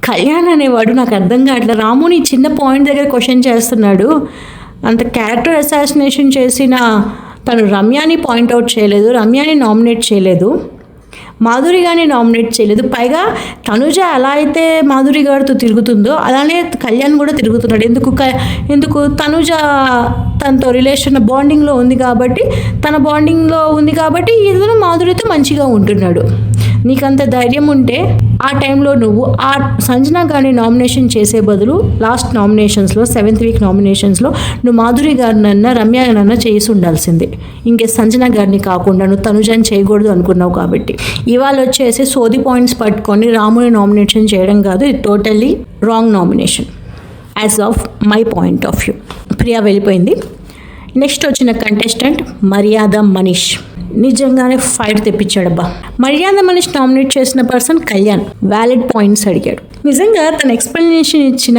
కళ్యాణ్ అనేవాడు నాకు అర్థం కావట్లేదు. రాముని చిన్న పాయింట్ దగ్గర క్వశ్చన్ చేస్తున్నాడు. అంత క్యారెక్టర్ అసాసినేషన్ చేసిన తను రమ్యని పాయింట్అవుట్ చేయలేదు, రమ్యని నామినేట్ చేయలేదు, మాధురి గారిని నామినేట్ చేయలేదు. పైగా తనుజ ఎలా అయితే మాధురి గారితో తిరుగుతుందో అలానే కళ్యాణ్ కూడా తిరుగుతున్నాడు. ఎందుకు తనుజ తనతో రిలేషన్ బాండింగ్లో ఉంది కాబట్టి, తన బాండింగ్లో ఉంది కాబట్టి ఇతను మాధురితో మంచిగా ఉంటున్నాడు. నీకంత ధైర్యం ఉంటే ఆ టైంలో నువ్వు ఆ సంజన గారిని నామినేషన్ చేసే బదులు లాస్ట్ నామినేషన్స్లో 7th వీక్ నామినేషన్స్లో నువ్వు మాధురి గారినన్నా రమ్య గారినన్నా చేసి ఉండాల్సిందే. ఇంకే సంజన గారిని కాకుండా నువ్వు తనుజని చేయకూడదు అనుకున్నావు కాబట్టి. ఇవాళ వచ్చేసి సోది పాయింట్స్ పట్టుకొని రాముని నామినేషన్ చేయడం కాదు, ఇది totally wrong nomination as of my point of view. Priya వెళ్ళిపోయింది. నెక్స్ట్ వచ్చిన కంటెస్టెంట్ మర్యాద మనీష్. నిజంగానే ఫైట్ తెప్పించాడబ్బా. మర్యాద మనీష్ నామినేట్ చేసిన పర్సన్ కళ్యాణ్ వ్యాలిడ్ పాయింట్స్ అడిగాడు. నిజంగా తన ఎక్స్ప్లెనేషన్ ఇచ్చిన